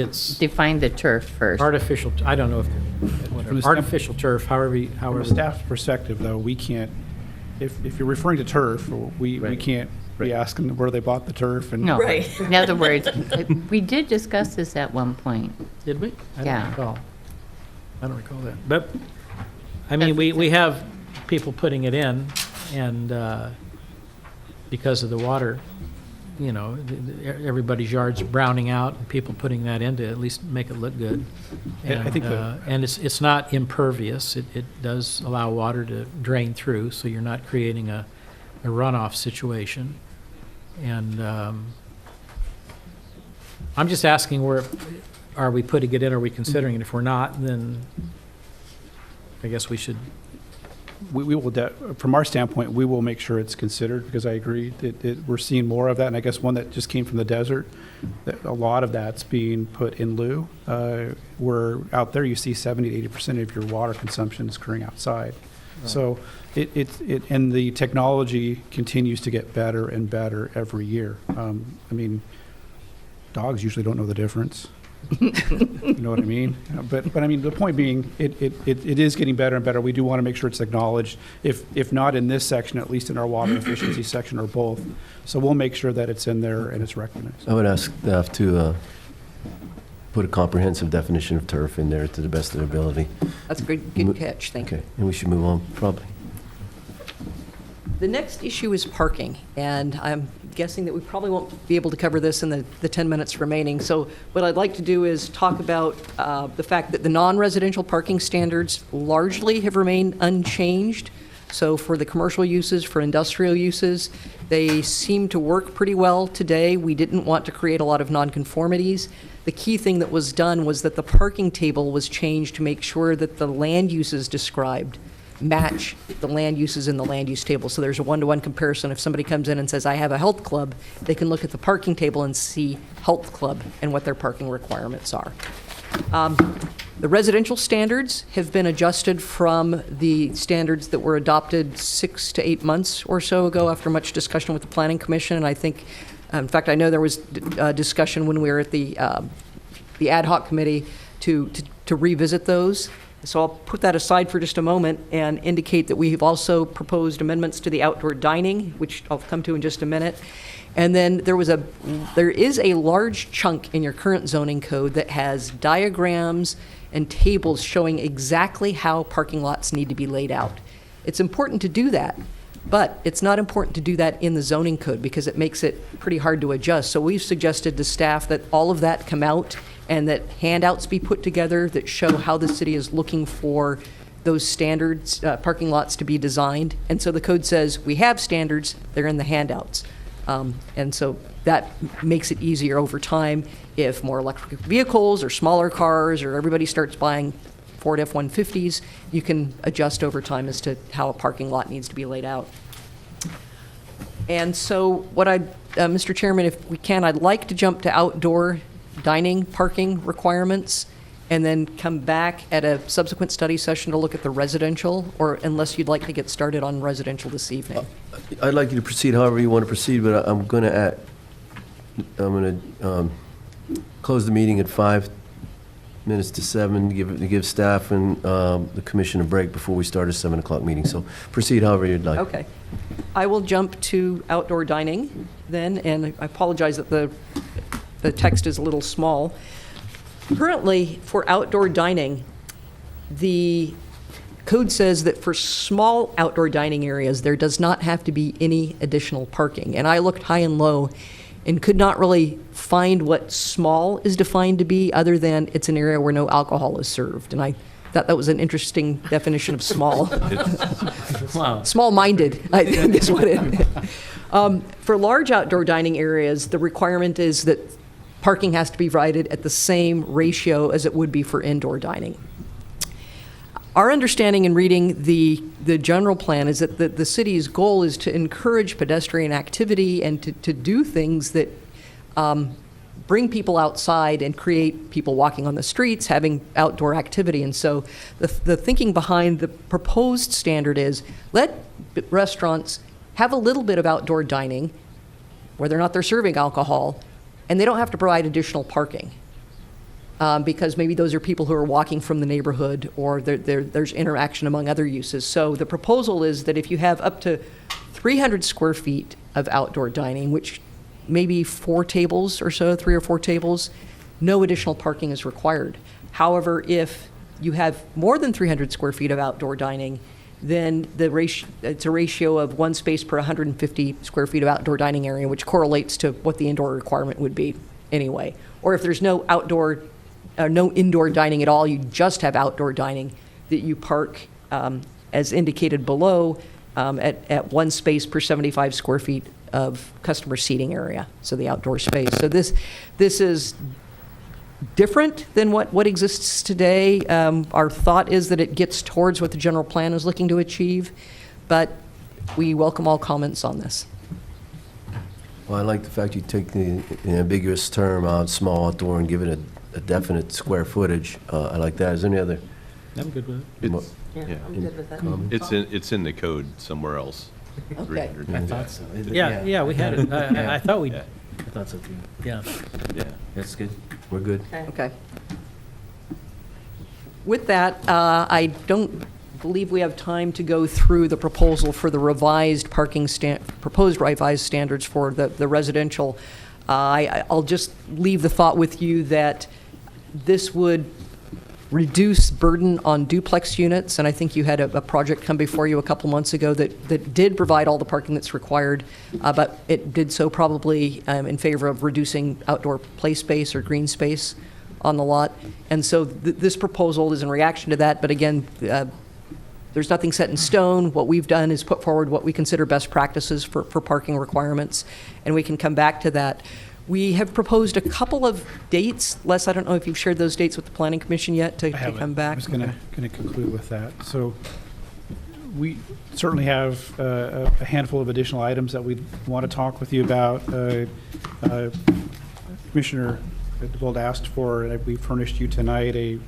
It's define the turf first. artificial, I don't know if, From whatever, the artificial turf, however. From a staff's perspective, though, we can't, if you're referring to turf, we Right. can't be Right. asking where they bought the turf and. No. Right. In other words, we did discuss this at one point. Did we? I Yeah. don't recall. I don't recall that. But, I mean, we have people putting it in, and because of the water, you know, everybody's yard's browning out, and people putting that in to at least make it look good. Yeah, I think And it's not impervious. It does allow water to drain through, so you're not creating a runoff situation. And I'm just asking where, are we putting it in, are we considering it? If we're not, then I guess we should we will, from our standpoint, we will make sure it's considered, because I agree that we're seeing more of that. And I guess one that just came from the desert, that a lot of that's being put in lieu. Where out there you see 70 to 80% of your water consumption is occurring outside. So and the technology continues to get better and better every year. I mean, dogs usually don't know the difference. You know what I mean? But I mean, the point being, it is getting better and better. We do want to make sure it's acknowledged, if not in this section, at least in our water efficiency section, or both. So we'll make sure that it's in there and it's recognized. I would ask staff to put a comprehensive definition of turf in there to the best of their ability. That's a good catch, thank you. Okay, and we should move on, probably. The next issue is parking, and I'm guessing that we probably won't be able to cover this in the 10 minutes remaining. So what I'd like to do is talk about the fact that the non-residential parking standards largely have remained unchanged. So for the commercial uses, for industrial uses, they seem to work pretty well today. We didn't want to create a lot of nonconformities. The key thing that was done was that the parking table was changed to make sure that the land uses described match the land uses in the land use table. So there's a one-to-one comparison. If somebody comes in and says, I have a health club, they can look at the parking table and see health club and what their parking requirements are. The residential standards have been adjusted from the standards that were adopted 6 to 8 months or so ago after much discussion with the Planning Commission. And I think, in fact, I know there was discussion when we were at the ad hoc committee to revisit those. So I'll put that aside for just a moment and indicate that we have also proposed amendments to the outdoor dining, which I'll come to in just a minute. And then there is a large chunk in your current zoning code that has diagrams and tables showing exactly how parking lots need to be laid out. It's important to do that, but it's not important to do that in the zoning code because it makes it pretty hard to adjust. So we've suggested to staff that all of that come out and that handouts be put together that show how the city is looking for those standards, parking lots to be designed. And so the code says we have standards, they're in the handouts. And so that makes it easier over time if more electric vehicles or smaller cars or everybody starts buying Ford F-150s, you can adjust over time as to how a parking lot needs to be laid out. And so Mr. Chairman, if we can, I'd like to jump to outdoor dining parking requirements and then come back at a subsequent study session to look at the residential, or unless you'd like to get started on residential this evening. I'd like you to proceed however you want to proceed, but I'm going to close the meeting at 5 minutes to 7 to give staff and the commission a break before we start a 7 o'clock meeting. So proceed however you'd like. Okay. I will jump to outdoor dining then, and I apologize that the text is a little small. Currently, for outdoor dining, the code says that for small outdoor dining areas, there does not have to be any additional parking. And I looked high and low and could not really find what small is defined to be other than it's an area where no alcohol is served. And I thought that was an interesting definition of small. Wow. Small-minded, I think is what it is. For large outdoor dining areas, the requirement is that parking has to be provided at the same ratio as it would be for indoor dining. Our understanding in reading the general plan is that the city's goal is to encourage pedestrian activity and to do things that bring people outside and create people walking on the streets, having outdoor activity. And so the thinking behind the proposed standard is let restaurants have a little bit of outdoor dining, whether or not they're serving alcohol, and they don't have to provide additional parking. Because maybe those are people who are walking from the neighborhood or there's interaction among other uses. So the proposal is that if you have up to 300 square feet of outdoor dining, which maybe 4 tables or so, 3 or 4 tables, no additional parking is required. However, if you have more than 300 square feet of outdoor dining, then it's a ratio of 1 space per 150 square feet of outdoor dining area, which correlates to what the indoor requirement would be anyway. Or if there's no indoor dining at all, you just have outdoor dining, that you park, as indicated below, at 1 space per 75 square feet of customer seating area, so the outdoor space. So this is different than what exists today. Our thought is that it gets towards what the general plan is looking to achieve, but we welcome all comments on this. Well, I like the fact you take the ambiguous term out, small outdoor, and give it a definite square footage. I like that. Is there any other? I'm good with it. It's, yeah, I'm good with that. it's in the code somewhere else. Okay. 300. I thought so. Yeah, we had it. I thought we, I thought so too. yeah. Yeah. That's good. We're good. Okay. With that, I don't believe we have time to go through the proposal for the revised proposed revised standards for the residential. I'll just leave the thought with you that this would reduce burden on duplex units, and I think you had a project come before you a couple months ago that did provide all the parking that's required, but it did so probably in favor of reducing outdoor play space or green space on the lot. And so this proposal is in reaction to that, but again, there's nothing set in stone. What we've done is put forward what we consider best practices for parking requirements, and we can come back to that. We have proposed a couple of dates. Les, I don't know if you've shared those dates with the Planning Commission yet to come back. I was going to conclude with that. So we certainly have a handful of additional items that we want to talk with you about. Commissioner DeVold asked for, and we furnished you tonight a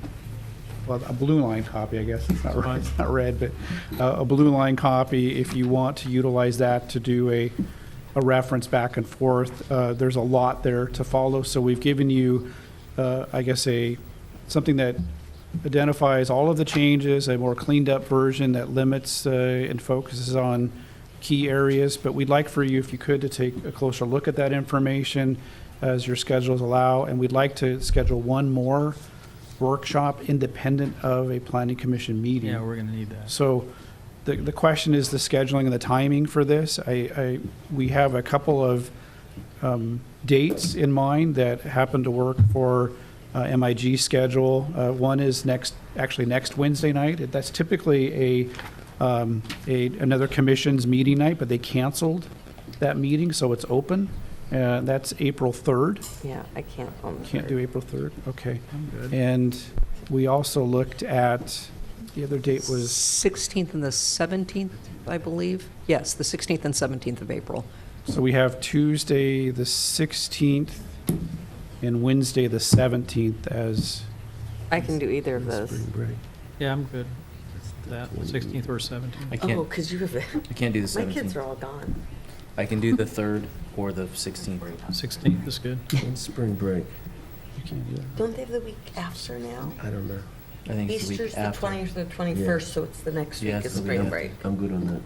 blue line copy, I guess. It's not red, but a blue line copy if you want to utilize that to do a reference back and forth. There's a lot there to follow, so we've given you, I guess, something that identifies all of the changes, a more cleaned up version that limits and focuses on key areas. But we'd like for you, if you could, to take a closer look at that information as your schedules allow, and we'd like to schedule one more workshop independent of a planning commission meeting. Yeah, we're going to need that. So the question is the scheduling and the timing for this. We have a couple of dates in mind that happen to work for MIG schedule. One is next Wednesday night. That's typically another commission's meeting night, but they canceled that meeting, so it's open. That's April 3rd. Yeah, I can't on the Can't 3rd. do April 3rd? Okay. I'm good. And we also looked at, the other date was 16th and the 17th, I believe. Yes, the 16th and 17th of April. So we have Tuesday, the 16th, and Wednesday, the 17th as I can do either of Spring those. break. Yeah, I'm good. That 16th or 17th. I Oh, can't. because you have, I can't do the my kids 17th. are all gone. I can do the 3rd or the 16th. 16th is good. When's spring break? you can't do that. Don't they have the week after now? I don't know. I think it's the Easter's week the after. 20th or the 21st, so it's the next week Yeah, of so we spring have- break. I'm good on that.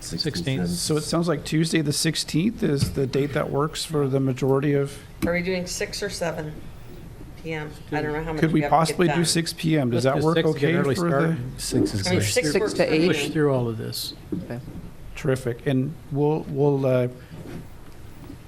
16th. So it sounds like Tuesday, the 16th is the date that works for the majority of, Are we doing 6 or 7 p.m.? I don't know how much could we have to get possibly do done. 6 PM? Does Let's that do work 6 to get okay an early for start. the? 6 is I mean, good. 6 6 works to for 8. me. Push through all of this. Terrific. And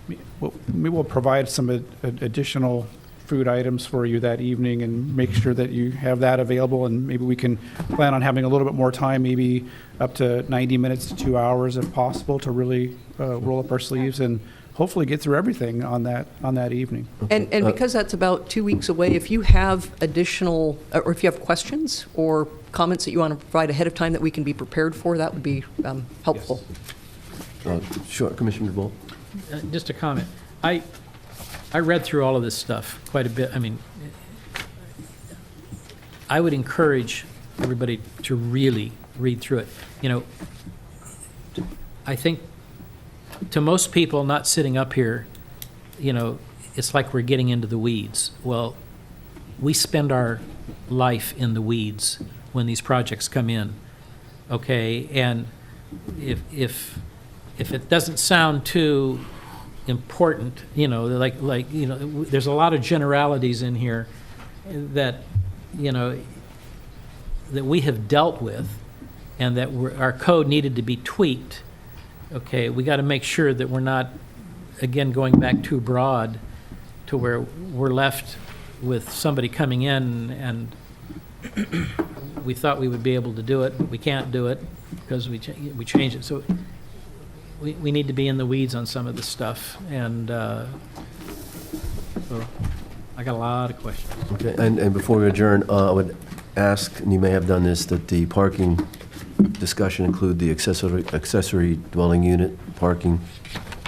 maybe we'll provide some additional food items for you that evening and make sure that you have that available, and maybe we can plan on having a little bit more time, maybe up to 90 minutes to 2 hours if possible, to really roll up our sleeves and hopefully get through everything on that evening. And because that's about 2 weeks away, if you have additional, or if you have questions or comments that you want to provide ahead of time that we can be prepared for, that would be helpful. Sure, Commissioner DeVold. Just a comment. I read through all of this stuff quite a bit. I mean, I would encourage everybody to really read through it. You know, I think to most people not sitting up here, you know, it's like we're getting into the weeds. Well, we spend our life in the weeds when these projects come in, okay? And if it doesn't sound too important, you know, like you know, there's a lot of generalities in here that, you know, that we have dealt with, and that our code needed to be tweaked. Okay, we got to make sure that we're not, again, going back too broad to where we're left with somebody coming in and we thought we would be able to do it, but we can't do it because we changed it. So we need to be in the weeds on some of this stuff, and so I got a lot of questions. Okay, and before we adjourn, I would ask, and you may have done this, that the parking discussion include the accessory dwelling unit parking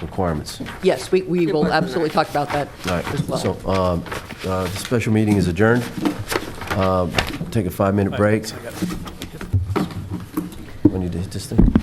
requirements. Yes, we will absolutely talk about that All right, as well. so the special meeting is adjourned. Take a 5-minute break. When you hit this thing?